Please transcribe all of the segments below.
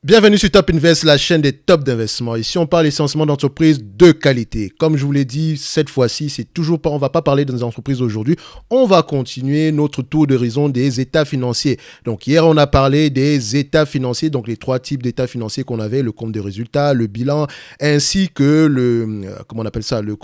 Bienvenue sur Top Invest, la chaîne des tops d'investissement. Ici, on parle essentiellement d'entreprises de qualité. Comme je vous l'ai dit, cette fois-ci, on ne va pas parler des entreprises aujourd'hui. On va continuer notre tour d'horizon des états financiers. Donc, hier, on a parlé des états financiers, donc les trois types d'états financiers qu'on avait, le compte de résultats, le bilan, ainsi que le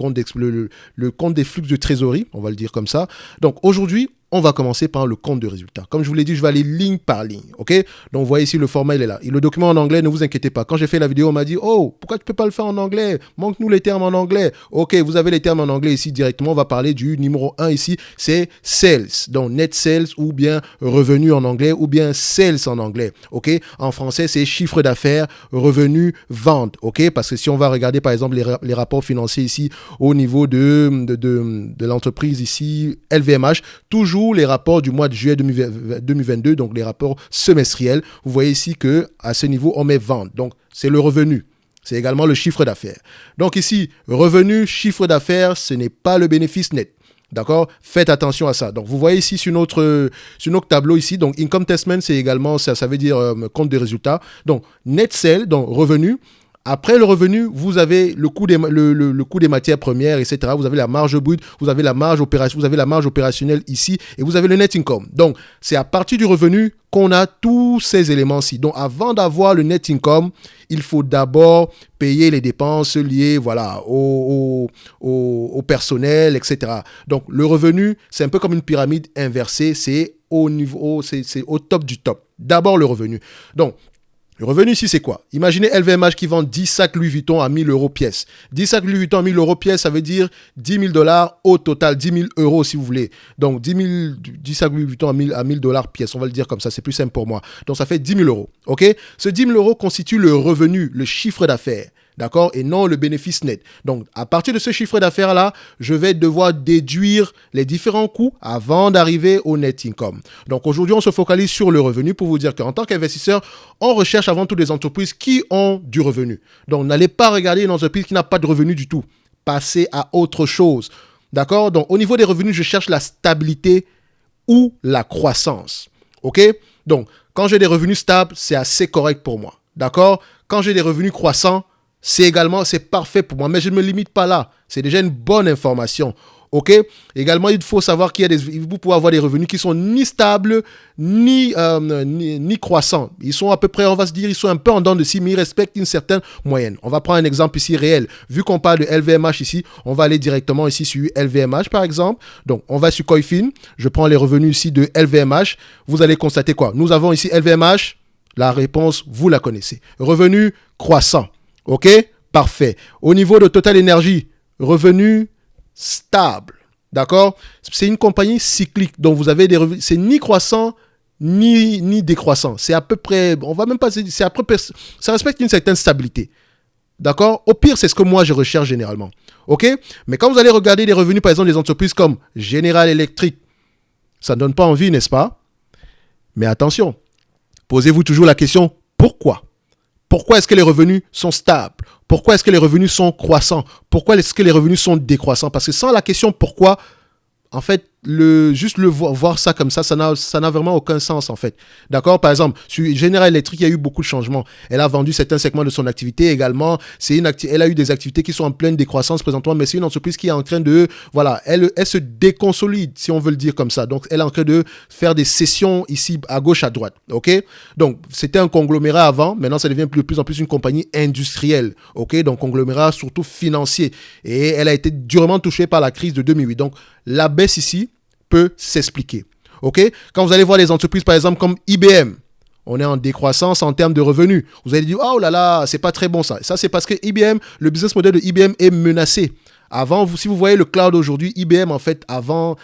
compte des flux de trésorerie, on va le dire comme ça. Donc, aujourd'hui, on va commencer par le compte de résultats. Comme je vous l'ai dit, je vais aller ligne par ligne, ok? Donc, vous voyez ici, le format, il est là. Et le document en anglais, ne vous inquiétez pas. Quand j'ai fait la vidéo, on m'a dit, oh, pourquoi tu ne peux pas le faire en anglais? Manque-nous les termes en anglais. Ok, vous avez les termes en anglais ici directement. On va parler du numéro 1 ici, c'est sales. Donc, net sales ou bien revenu en anglais ou bien sales en anglais, ok? En français, c'est chiffre d'affaires, revenu, vente, ok? Parce que si on va regarder, par exemple, les rapports financiers ici au niveau de l'entreprise ici, LVMH, toujours les rapports du mois de juillet 2022, donc les rapports semestriels. Vous voyez ici qu'à ce niveau, on met vente. Donc, c'est le revenu. C'est également le chiffre d'affaires. Donc ici, revenu, chiffre d'affaires, ce n'est pas le bénéfice net. D'accord? Faites attention à ça. Donc, vous voyez ici sur notre tableau ici, donc income statement, c'est également, ça veut dire compte de résultats. Donc, net sale, donc revenu. Après le revenu, vous avez le coût des matières premières, etc. Vous avez la marge brute, vous avez la marge opérationnelle ici et vous avez le net income. Donc, c'est à partir du revenu qu'on a tous ces éléments-ci. Donc, avant d'avoir le net income, il faut d'abord payer les dépenses liées au personnel, etc. Donc, le revenu, c'est un peu comme une pyramide inversée. C'est au top du top. D'abord, le revenu. Donc, le revenu ici, c'est quoi? Imaginez LVMH qui vend 10 sacs Louis Vuitton à 1000 euros pièce. 10 sacs Louis Vuitton à 1000 euros pièce, ça veut dire 10 000 dollars au total, 10 000 euros si vous voulez. Donc 10 sacs Louis Vuitton à 1000 dollars pièce, on va le dire comme ça, c'est plus simple pour moi. Donc ça fait 10 000 euros, ok? Ce 10 000 euros constitue le revenu, le chiffre d'affaires. D'accord? Et non le bénéfice net. Donc, à partir de ce chiffre d'affaires-là, je vais devoir déduire les différents coûts avant d'arriver au net income. Donc, aujourd'hui, on se focalise sur le revenu pour vous dire qu'en tant qu'investisseur, on recherche avant tout des entreprises qui ont du revenu. Donc, n'allez pas regarder une entreprise qui n'a pas de revenu du tout. Passez à autre chose. D'accord? Donc, au niveau des revenus, je cherche la stabilité ou la croissance. OK? Donc, quand j'ai des revenus stables, c'est assez correct pour moi. D'accord? Quand j'ai des revenus croissants, c'est parfait pour moi, mais je ne me limite pas là. C'est déjà une bonne information. OK? Également, il faut savoir vous pouvez avoir des revenus qui sont ni stables, ni croissants. Ils sont à peu près, on va se dire, ils sont un peu en dents de scie, mais ils respectent une certaine moyenne. On va prendre un exemple ici réel. Vu qu'on parle de LVMH ici, on va aller directement ici sur LVMH, par exemple. Donc, on va sur Coifin. Je prends les revenus ici de LVMH. Vous allez constater quoi? Nous avons ici LVMH. La réponse, vous la connaissez. Revenu croissant. OK? Parfait. Au niveau de Total Energy, revenu stable. D'accord? C'est une compagnie cyclique. Donc, vous avez des revenus. C'est ni croissant, ni décroissant. C'est à peu près, on va même pas dire, c'est à peu près, ça respecte une certaine stabilité. D'accord? Au pire, c'est ce que moi, je recherche généralement. OK? Mais quand vous allez regarder les revenus, par exemple, des entreprises comme General Electric, ça ne donne pas envie, n'est-ce pas? Mais attention, posez-vous toujours la question, pourquoi? Pourquoi est-ce que les revenus sont stables? Pourquoi est-ce que les revenus sont croissants? Pourquoi est-ce que les revenus sont décroissants? Parce que sans la question pourquoi, en fait, juste le voir ça comme ça n'a vraiment aucun sens, en fait. D'accord? Par exemple, sur General Electric, il y a eu beaucoup de changements. Elle a vendu certains segments de son activité également. Elle a eu des activités qui sont en pleine décroissance présentement, mais c'est une entreprise qui est en train de, elle se déconsolide, si on veut le dire comme ça. Donc, elle est en train de faire des cessions ici, à gauche, à droite. OK? Donc, c'était un conglomérat avant. Maintenant, ça devient de plus en plus une compagnie industrielle. OK? Donc, conglomérat surtout financier. Et elle a été durement touchée par la crise de 2008. Donc, la baisse ici peut s'expliquer. OK? Quand vous allez voir les entreprises, par exemple, comme IBM, on est en décroissance en termes de revenus. Vous allez dire, oh là là, c'est pas très bon ça. Ça, c'est parce que IBM, le business model de IBM est menacé. Avant, si vous voyez le cloud aujourd'hui, IBM, en fait, avant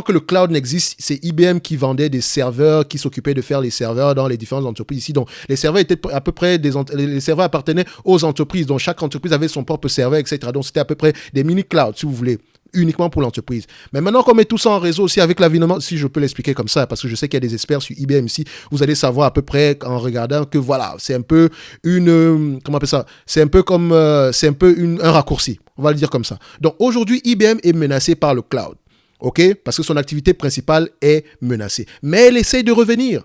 que le cloud n'existe, c'est IBM qui vendait des serveurs, qui s'occupait de faire les serveurs dans les différentes entreprises ici. Donc, les serveurs étaient à peu près les serveurs appartenaient aux entreprises. Donc, chaque entreprise avait son propre serveur, etc. Donc, c'était à peu près des mini-clouds, si vous voulez, uniquement pour l'entreprise. Mais maintenant qu'on met tout ça en réseau aussi avec l'avènement, si je peux l'expliquer comme ça, parce que je sais qu'il y a des experts sur IBM ici, vous allez savoir à peu près en regardant que voilà, c'est un peu comment on appelle ça? C'est un peu un raccourci. On va le dire comme ça. Donc aujourd'hui, IBM est menacé par le cloud. OK? Parce que son activité principale est menacée. Mais elle essaye de revenir.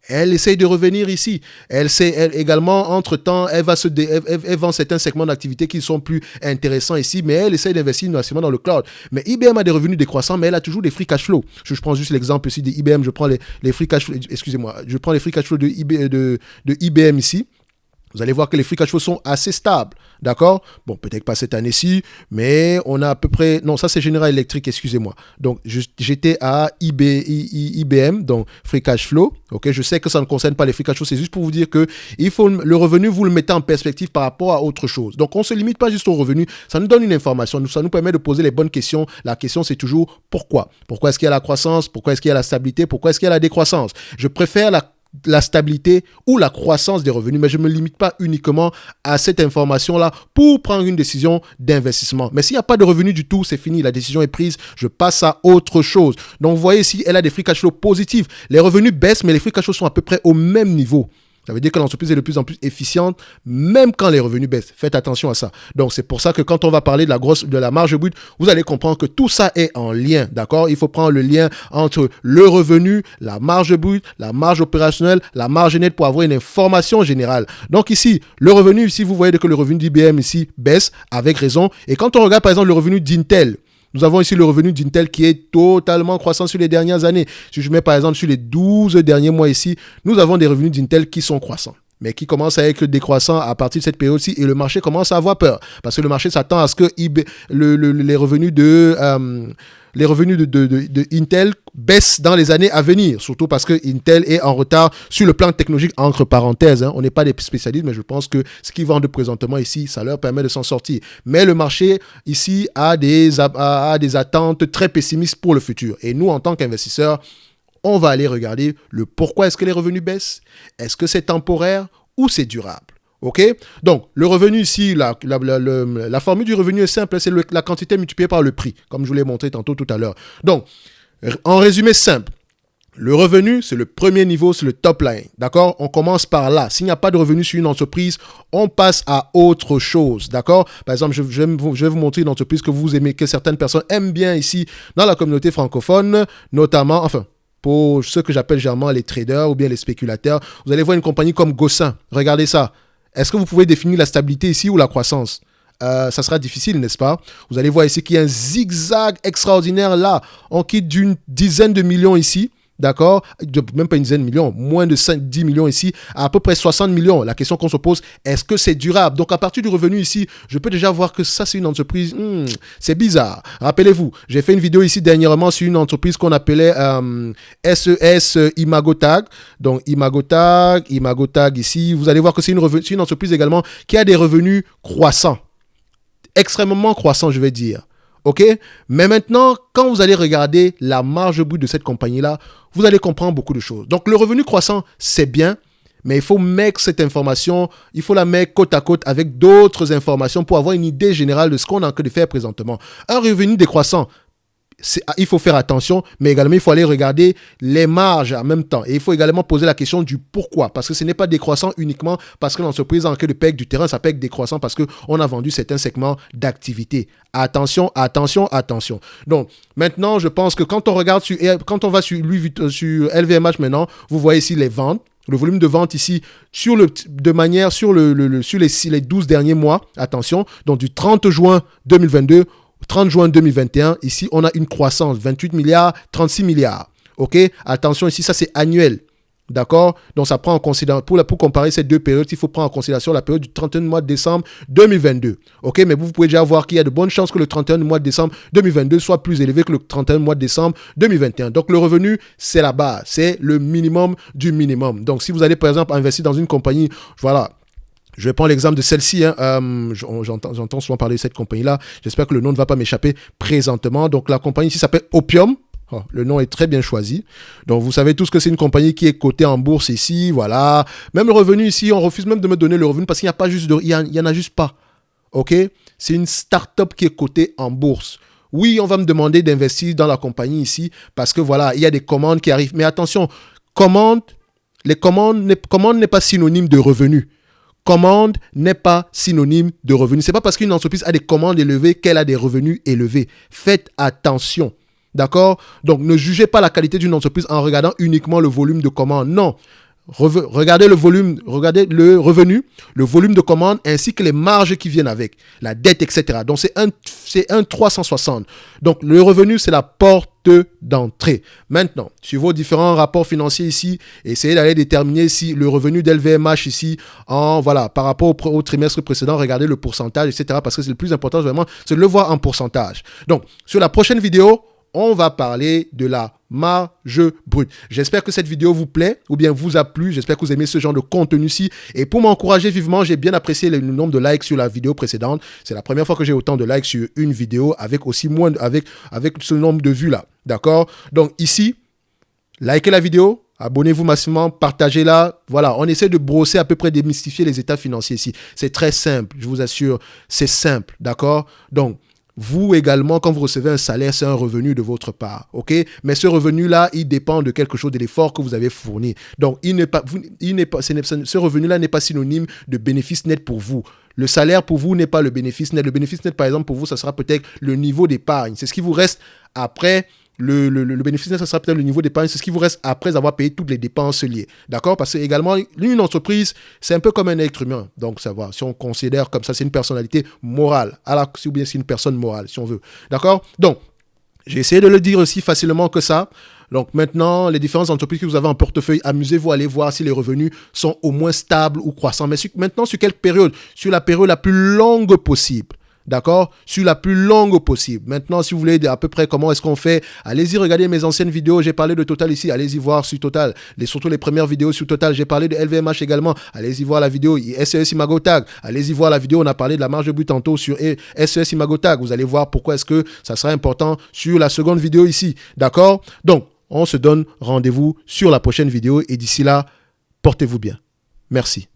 Elle essaye de revenir ici. Elle également, entre-temps, elle vend certains segments d'activité qui sont plus intéressants ici, mais elle essaye d'investir massivement dans le cloud. Mais IBM a des revenus décroissants, mais elle a toujours des free cash flow. Je prends juste l'exemple ici de IBM, je prends les free cash flow, excusez-moi, je prends les free cash flow de IBM ici. Vous allez voir que les free cash flow sont assez stables, d'accord? Bon, peut-être pas cette année-ci, mais on a à peu près... Non, ça c'est General Electric, excusez-moi. Donc, j'étais à IBM, donc free cash flow. Ok, je sais que ça ne concerne pas les free cash flow, c'est juste pour vous dire que le revenu, vous le mettez en perspective par rapport à autre chose. Donc, on ne se limite pas juste au revenu, ça nous donne une information, ça nous permet de poser les bonnes questions. La question, c'est toujours pourquoi? Pourquoi est-ce qu'il y a la croissance? Pourquoi est-ce qu'il y a la stabilité? Pourquoi est-ce qu'il y a la décroissance? Je préfère la stabilité ou la croissance des revenus, mais je ne me limite pas uniquement à cette information-là pour prendre une décision d'investissement. Mais s'il n'y a pas de revenus du tout, c'est fini, la décision est prise, je passe à autre chose. Donc, vous voyez ici, elle a des free cash flow positifs. Les revenus baissent, mais les free cash flow sont à peu près au même niveau. Ça veut dire que l'entreprise est de plus en plus efficiente, même quand les revenus baissent. Faites attention à ça. Donc, c'est pour ça que quand on va parler de la marge brute, vous allez comprendre que tout ça est en lien, d'accord? Il faut prendre le lien entre le revenu, la marge brute, la marge opérationnelle, la marge nette pour avoir une information générale. Donc, ici, le revenu, ici, vous voyez que le revenu d'IBM ici baisse avec raison. Et quand on regarde, par exemple, le revenu d'Intel, nous avons ici le revenu d'Intel qui est totalement croissant sur les dernières années. Si je mets par exemple sur les 12 derniers mois ici, nous avons des revenus d'Intel qui sont croissants, mais qui commencent à être décroissants à partir de cette période-ci et le marché commence à avoir peur. Parce que le marché s'attend à ce que les revenus de Intel baissent dans les années à venir, surtout parce que Intel est en retard sur le plan technologique, entre parenthèses. On n'est pas des spécialistes, mais je pense que ce qu'ils vendent présentement ici, ça leur permet de s'en sortir. Mais le marché ici a des attentes très pessimistes pour le futur. Et nous, en tant qu'investisseurs, on va aller regarder le pourquoi est-ce que les revenus baissent. Est-ce que c'est temporaire ou c'est durable? OK? Donc, le revenu ici, la formule du revenu est simple, c'est la quantité multipliée par le prix, comme je vous l'ai montré tantôt tout à l'heure. Donc, en résumé simple, le revenu, c'est le premier niveau, c'est le top line. D'accord? On commence par là. S'il n'y a pas de revenu sur une entreprise, on passe à autre chose. D'accord? Par exemple, je vais vous montrer une entreprise que vous aimez, que certaines personnes aiment bien ici dans la communauté francophone, notamment, pour ceux que j'appelle généralement les traders ou bien les spéculateurs. Vous allez voir une compagnie comme Gossin. Regardez ça. Est-ce que vous pouvez définir la stabilité ici ou la croissance? Ça sera difficile, n'est-ce pas? Vous allez voir ici qu'il y a un zigzag extraordinaire là. On quitte d'une dizaine de millions ici, d'accord? Même pas une dizaine de millions, moins de 10 millions ici, à peu près 60 millions. La question qu'on se pose, est-ce que c'est durable? Donc, à partir du revenu ici, je peux déjà voir que ça, c'est une entreprise, c'est bizarre. Rappelez-vous, j'ai fait une vidéo ici dernièrement sur une entreprise qu'on appelait SES Imagotag. Donc, Imagotag ici, vous allez voir que c'est une entreprise également qui a des revenus croissants. Extrêmement croissants, je vais dire. OK? Mais maintenant, quand vous allez regarder la marge brute de cette compagnie-là, vous allez comprendre beaucoup de choses. Donc, le revenu croissant, c'est bien, mais il faut mettre cette information, il faut la mettre côte à côte avec d'autres informations pour avoir une idée générale de ce qu'on est en train de faire présentement. Un revenu décroissant, il faut faire attention, mais également, il faut aller regarder les marges en même temps. Et il faut également poser la question du pourquoi. Parce que ce n'est pas décroissant uniquement parce que l'entreprise est en train de perdre du terrain, ça peut être décroissant parce qu'on a vendu certains segments d'activité. Attention, attention, attention. Donc, maintenant, je pense que quand on va sur LVMH maintenant, vous voyez ici les ventes. Le volume de vente ici, sur les 12 derniers mois, attention, donc du 30 juin 2022 30 juin 2021, ici, on a une croissance, 28 milliards, 36 milliards. OK? Attention, ici, ça, c'est annuel. D'accord? Donc, ça prend en considération, pour comparer ces deux périodes, il faut prendre en considération la période du 31 mois de décembre 2022. OK? Mais vous pouvez déjà voir qu'il y a de bonnes chances que le 31 mois de décembre 2022 soit plus élevé que le 31 mois de décembre 2021. Donc, le revenu, c'est la base. C'est le minimum du minimum. Donc, si vous allez, par exemple, investir dans une compagnie, voilà. Je vais prendre l'exemple de celle-ci. J'entends souvent parler de cette compagnie-là. J'espère que le nom ne va pas m'échapper présentement. Donc, la compagnie ici s'appelle Opium. Oh, le nom est très bien choisi. Donc, vous savez tous que c'est une compagnie qui est cotée en bourse ici. Voilà. Même le revenu ici, on refuse même de me donner le revenu parce qu'il n'y a pas juste il y en a juste pas. OK? C'est une start-up qui est cotée en bourse. Oui, on va me demander d'investir dans la compagnie ici parce que voilà, il y a des commandes qui arrivent. Mais attention, commande n'est pas synonyme de revenu. Commande n'est pas synonyme de revenu. Ce n'est pas parce qu'une entreprise a des commandes élevées qu'elle a des revenus élevés. Faites attention. D'accord? Donc, ne jugez pas la qualité d'une entreprise en regardant uniquement le volume de commandes. Non. Regardez le volume, regardez le revenu, le volume de commande ainsi que les marges qui viennent avec, la dette, etc. Donc, c'est un 360. Donc, le revenu, c'est la porte d'entrée. Maintenant, sur vos différents rapports financiers ici, essayez d'aller déterminer si le revenu d'LVMH ici, par rapport au trimestre précédent, regardez le pourcentage, etc. Parce que c'est le plus important, vraiment, c'est de le voir en pourcentage. Donc, sur la prochaine vidéo, on va parler de la marge brute. J'espère que cette vidéo vous plaît ou bien vous a plu. J'espère que vous aimez ce genre de contenu-ci. Et pour m'encourager vivement, j'ai bien apprécié le nombre de likes sur la vidéo précédente. C'est la première fois que j'ai autant de likes sur une vidéo avec aussi moins, avec ce nombre de vues-là. D'accord? Donc ici, likez la vidéo. Abonnez-vous massivement, partagez-la. Voilà, on essaie de brosser à peu près, démystifier les états financiers ici. C'est très simple, je vous assure. C'est simple, d'accord? Donc, vous également, quand vous recevez un salaire, c'est un revenu de votre part, ok? Mais ce revenu-là, il dépend de quelque chose, de l'effort que vous avez fourni. Donc, ce revenu-là n'est pas synonyme de bénéfice net pour vous. Le salaire pour vous n'est pas le bénéfice net. Le bénéfice net, par exemple, pour vous, ça sera peut-être le niveau d'épargne. C'est ce qui vous reste après. Le bénéfice net, ça sera peut-être le niveau d'épargne. C'est ce qui vous reste après avoir payé toutes les dépenses liées. D'accord? Parce que également, une entreprise, c'est un peu comme un être humain. Donc, ça va. Si on considère comme ça, c'est une personnalité morale. Ou bien c'est une personne morale, si on veut. D'accord? Donc, j'ai essayé de le dire aussi facilement que ça. Donc maintenant, les différentes entreprises que vous avez en portefeuille, amusez-vous à aller voir si les revenus sont au moins stables ou croissants. Mais maintenant, sur quelle période? Sur la période la plus longue possible. D'accord? Sur la plus longue possible. Maintenant, si vous voulez à peu près comment est-ce qu'on fait, allez-y regarder mes anciennes vidéos. J'ai parlé de Total ici. Allez-y voir sur Total. Surtout les premières vidéos sur Total. J'ai parlé de LVMH également. Allez-y voir la vidéo SES Imago Tag. Allez-y voir la vidéo. On a parlé de la marge de but tantôt sur SES Imago Tag. Vous allez voir pourquoi est-ce que ça sera important sur la seconde vidéo ici. D'accord? Donc, on se donne rendez-vous sur la prochaine vidéo. Et d'ici là, portez-vous bien. Merci.